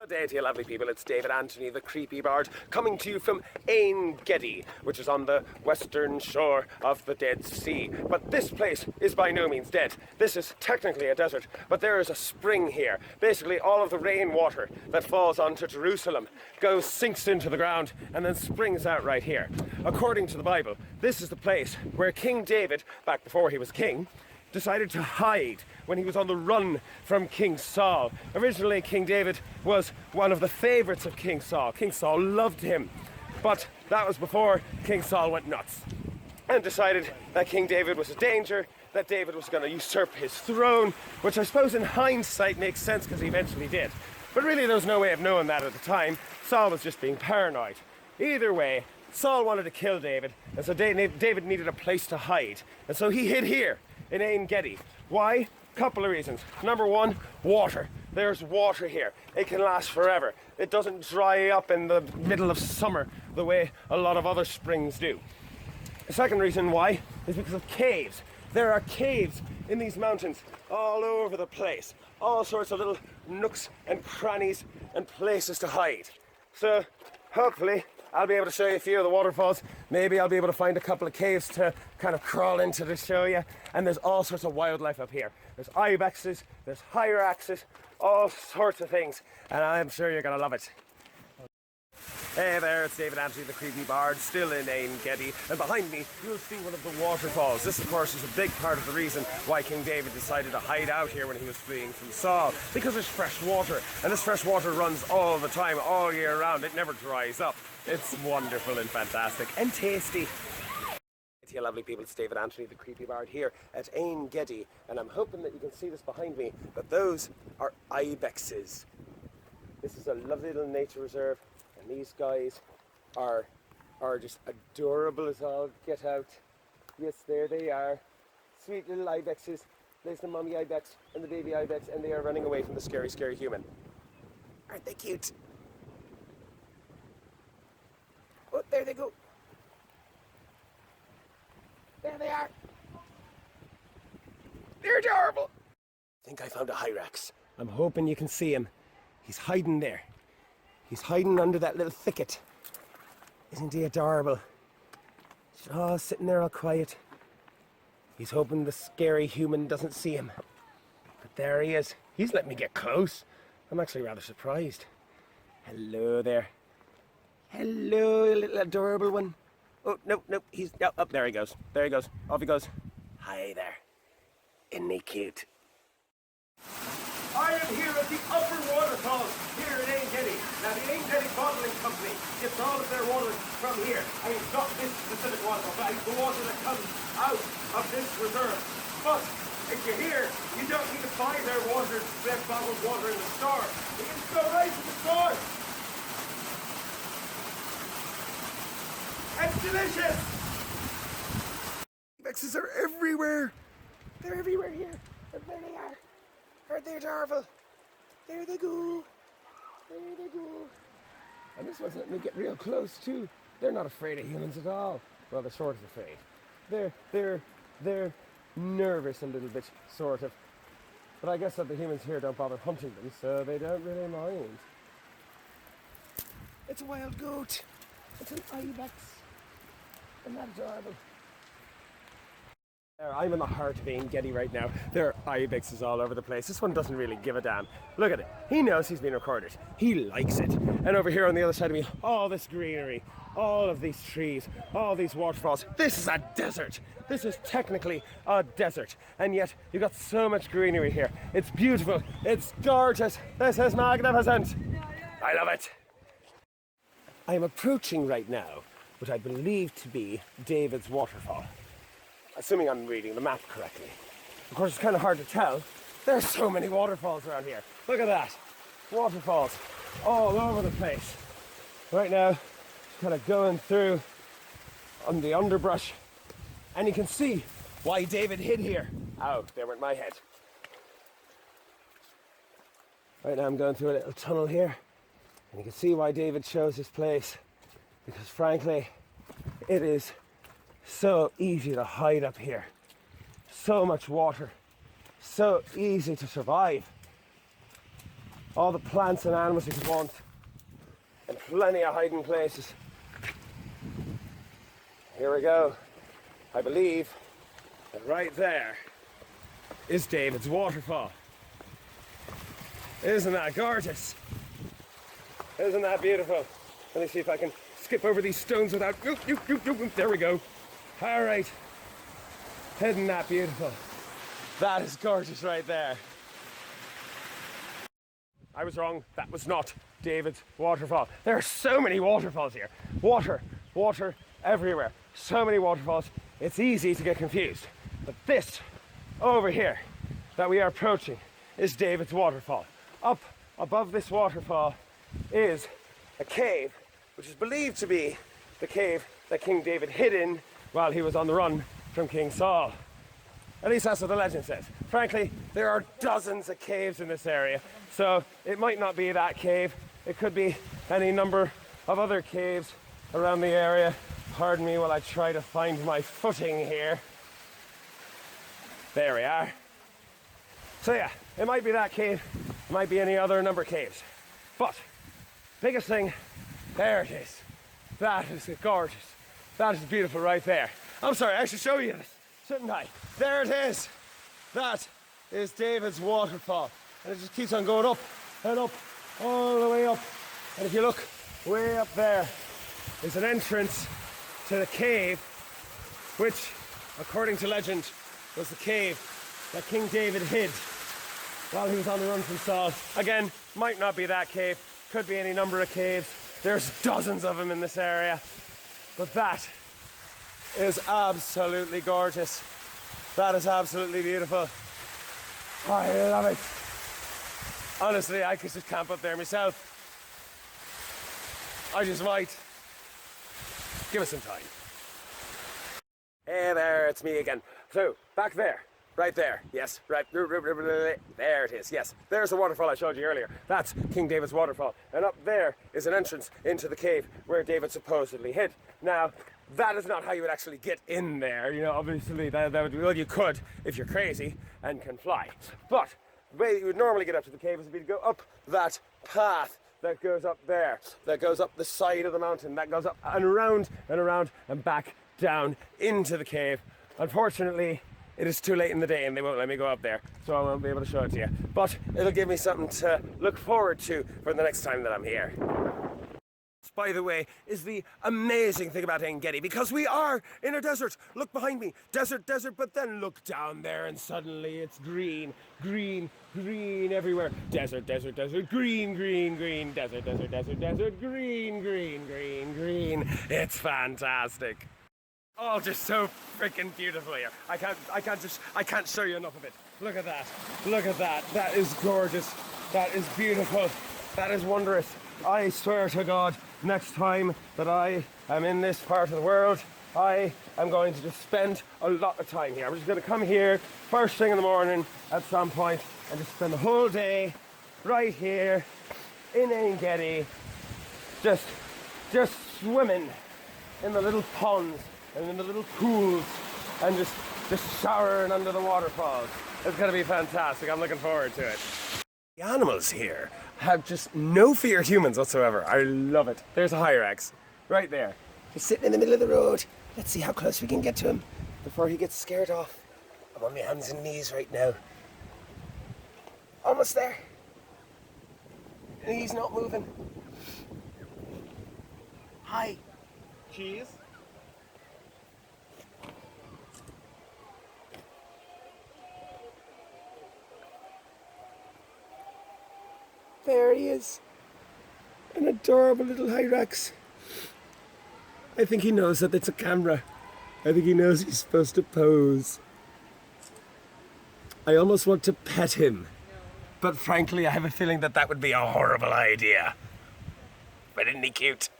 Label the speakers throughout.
Speaker 1: Good day to you lovely people, it's David Anthony, the creepy bard, coming to you from Ein Gedi, which is on the western shore of the Dead Sea. But this place is by no means dead. This is technically a desert, but there is a spring here. Basically all of the rainwater that falls onto Jerusalem sinks into the ground and then springs out right here. According to the Bible, this is the place where King David, back before he was king, decided to hide when he was on the run from King Saul. Originally, King David was one of the favorites of King Saul. King Saul loved him, but that was before King Saul went nuts and decided that King David was a danger, that David was going to usurp his throne, which I suppose in hindsight makes sense because he eventually did. But really there was no way of knowing that at the time. Saul was just being paranoid. Either way, Saul wanted to kill David, and so David needed a place to hide. And so he hid here in Ein Gedi. Why? Couple of reasons. Number one, water. There's water here. It can last forever. It doesn't dry up in the middle of summer the way a lot of other springs do. The second reason why is because of caves. There are caves in these mountains all over the place. All sorts of little nooks and crannies and places to hide. So hopefully I'll be able to show you a few of the waterfalls. Maybe I'll be able to find a couple of caves to kind of crawl into to show you. And there's all sorts of wildlife up here. There's ibexes, there's hyraxes, all sorts of things. And I'm sure you're gonna love it. Hey there, it's David Anthony, the creepy bard, still in Ein Gedi. And behind me, you'll see one of the waterfalls. This, of course, is a big part of the reason why King David decided to hide out here when he was fleeing from Saul. Because there's fresh water. And this fresh water runs all the time, all year round. It never dries up. It's wonderful and fantastic and tasty. Hey to you lovely people, it's David Anthony, the creepy bard here at Ein Gedi. And I'm hoping that you can see this behind me, that those are ibexes. This is a lovely little nature reserve. And these guys are just adorable as all get out. Yes, there they are. Sweet little ibexes. There's the mummy ibex and the baby ibex, and they are running away from the scary, scary human. Aren't they cute? Oh, there they go. There they are. They're adorable. I think I found a hyrax. I'm hoping you can see him. He's hiding there. He's hiding under that little thicket. Isn't he adorable? Oh, sitting there all quiet. He's hoping the scary human doesn't see him. But there he is. He's letting me get close. I'm actually rather surprised. Hello there. Hello, little adorable one. Oh, no, he's... Oh, there he goes. There he goes. Off he goes. Hi there. Isn't he cute? I am here at the upper waterfalls here in Ein Gedi. Now the Ein Gedi bottling company gets all of their water from here. I mean, not this specific waterfall, but the water that comes out of this reserve. But if you're here, you don't need to buy their bottled water in the store. You can just go right to the source. It's delicious! Ibexes are everywhere. They're everywhere here. And there they are. Aren't they adorable? There they go. There they go. And this one's letting me get real close too. They're not afraid of humans at all. Well, they're sort of afraid. They're nervous a little bit, sort of. But I guess that the humans here don't bother hunting them, so they don't really mind. It's a wild goat. It's an ibex. Isn't that adorable? I'm in the heart of Ein Gedi right now. There are ibexes all over the place. This one doesn't really give a damn. Look at it. He knows he's been recorded. He likes it. And over here on the other side of me, all this greenery, all of these trees, all these waterfalls. This is a desert. This is technically a desert. And yet, you've got so much greenery here. It's beautiful. It's gorgeous. This is magnificent. I love it. I'm approaching right now what I believe to be David's waterfall. Assuming I'm reading the map correctly. Of course, it's kind of hard to tell. There's so many waterfalls around here. Look at that. Waterfalls all over the place. Right now, kind of going through on the underbrush. And you can see why David hid here. Oh, they were in my head. Right now I'm going through a little tunnel here. And you can see why David chose this place. Because frankly, it is so easy to hide up here. So much water. So easy to survive. all the plants and animals you could want, and plenty of hiding places. Here we go. I believe that right there is David's Waterfall. Isn't that gorgeous? Isn't that beautiful? Let me see if I can skip over these stones without... There we go. All right. Isn't that beautiful? That is gorgeous right there. I was wrong. That was not David's Waterfall. There are so many waterfalls here. Water everywhere. So many waterfalls. It's easy to get confused. But this over here that we are approaching is David's Waterfall. Up above this waterfall is a cave, which is believed to be the cave that King David hid in while he was on the run from King Saul. At least that's what the legend says. Frankly, there are dozens of caves in this area, so it might not be that cave. It could be any number of other caves around the area. Pardon me while I try to find my footing here. There we are. So yeah, it might be that cave, it might be any other number of caves. But, biggest thing, there it is. That is gorgeous. That is beautiful right there. I'm sorry, I should show you this, shouldn't I? There it is. That is David's Waterfall. And it just keeps on going up and up, all the way up. And if you look way up there, is an entrance to the cave, which, according to legend, was the cave that King David hid while he was on the run from Saul. Again, might not be that cave, could be any number of caves. There's dozens of them in this area. But that is absolutely gorgeous. That is absolutely beautiful. I love it. Honestly, I could just camp up there myself. I just might. Give us some time. Hey there, it's me again. So, back there, right there, yes, right, there it is, yes. There's the waterfall I showed you earlier. That's King David's Waterfall. And up there is an entrance into the cave where David supposedly hid. Now, that is not how you would actually get in there. You know, obviously, that would be, well, you could if you're crazy and can fly. But the way you would normally get up to the cave is to go up that path that goes up there, that goes up the side of the mountain, that goes up and around and back down into the cave. Unfortunately, it is too late in the day and they won't let me go up there, so I won't be able to show it to you. But it'll give me something to look forward to for the next time that I'm here. By the way, is the amazing thing about En-Gedi, because we are in a desert. Look behind me, desert, but then look down there and suddenly it's green everywhere. Desert, green, desert, green. It's fantastic. Oh, just so freaking beautiful here. I can't show you enough of it. Look at that. That is gorgeous. That is beautiful. That is wondrous. I swear to God, next time that I am in this part of the world, I am going to just spend a lot of time here. I'm just going to come here first thing in the morning at some point and just spend the whole day right here in En-Gedi, just swimming in the little ponds and in the little pools and just showering under the waterfalls. It's going to be fantastic. I'm looking forward to it. The animals here have just no fear of humans whatsoever. I love it. There's a Hyrax right there. He's sitting in the middle of the road. Let's see how close we can get to him before he gets scared off. I'm on my hands and knees right now. Almost there. And he's not moving. Hi. Cheese. There he is. An adorable little Hyrax. I think he knows that it's a camera. I think he knows he's supposed to pose. I almost want to pet him. But frankly, I have a feeling that that would be a horrible idea. But isn't he cute?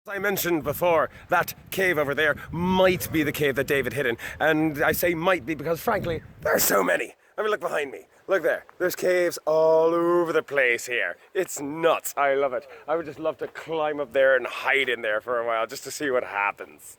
Speaker 1: As I mentioned before, that cave over there might be the cave that David hid in. And I say might be because frankly, there are so many. I mean, look behind me. Look there. There's caves all over the place here. It's nuts. I love it. I would just love to climb up there and hide in there for a while just to see what happens.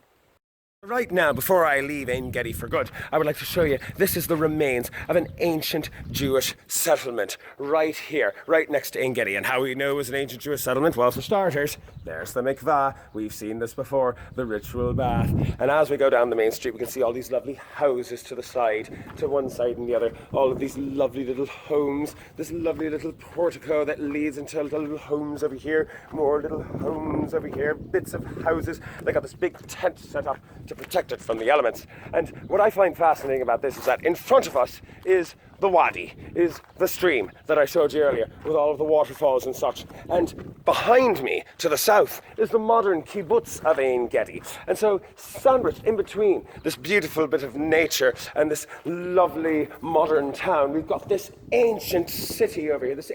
Speaker 1: Right now, before I leave Ein Gedi for good, I would like to show you this is the remains of an ancient Jewish settlement right here, right next to Ein Gedi. And how we know it was an ancient Jewish settlement? Well, for starters, there's the mikvah. We've seen this before, the ritual bath. And as we go down the main street, we can see all these lovely houses to the side, to one side and the other. All of these lovely little homes, this lovely little portico that leads into little homes over here, more little homes over here, bits of houses. They got this big tent set up to protect it from the elements. And what I find fascinating about this is that in front of us is the wadi, is the stream that I showed you earlier with all of the waterfalls and such. And behind me, to the south, is the modern kibbutz of Ein Gedi. And so sandwiched in between this beautiful bit of nature and this lovely modern town, we've got this ancient city over here, this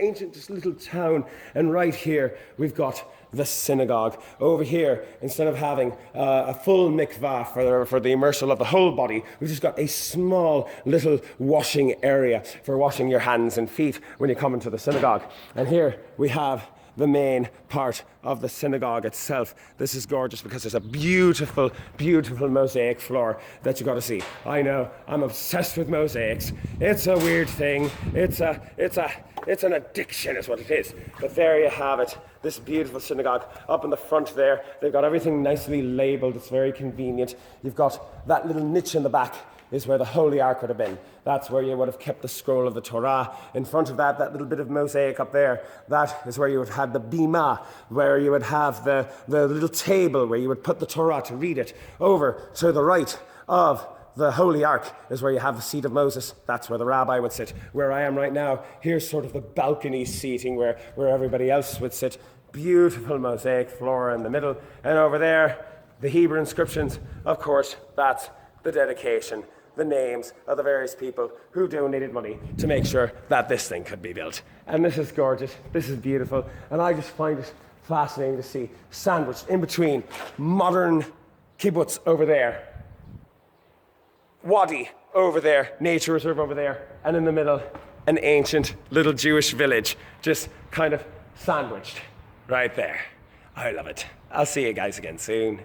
Speaker 1: little town. And right here, we've got the synagogue. Over here, instead of having a full mikvah for the immersal of the whole body, we've just got a small little washing area for washing your hands and feet when you come into the synagogue. And here we have the main part of the synagogue itself. This is gorgeous because there's a beautiful, beautiful mosaic floor that you got to see. I know, I'm obsessed with mosaics. It's a weird thing. It's an addiction is what it is. But there you have it. This beautiful synagogue up in the front there. They've got everything nicely labeled. It's very convenient. You've got that little niche in the back is where the Holy Ark would have been. That's where you would have kept the scroll of the Torah. In front of that little bit of mosaic up there, that is where you would have the bima, where you would have the little table where you would put the Torah to read it. Over to the right of the Holy Ark is where you have the seat of Moses. That's where the rabbi would sit. Where I am right now, here's sort of the balcony seating where everybody else would sit. Beautiful mosaic floor in the middle. And over there, the Hebrew inscriptions. Of course, that's the dedication, the names of the various people who donated money to make sure that this thing could be built. And this is gorgeous. This is beautiful. And I just find it fascinating to see sandwiched in between modern kibbutz over there, wadi over there, nature reserve over there, and in the middle, an ancient little Jewish village, just kind of sandwiched right there. I love it. I'll see you guys again soon.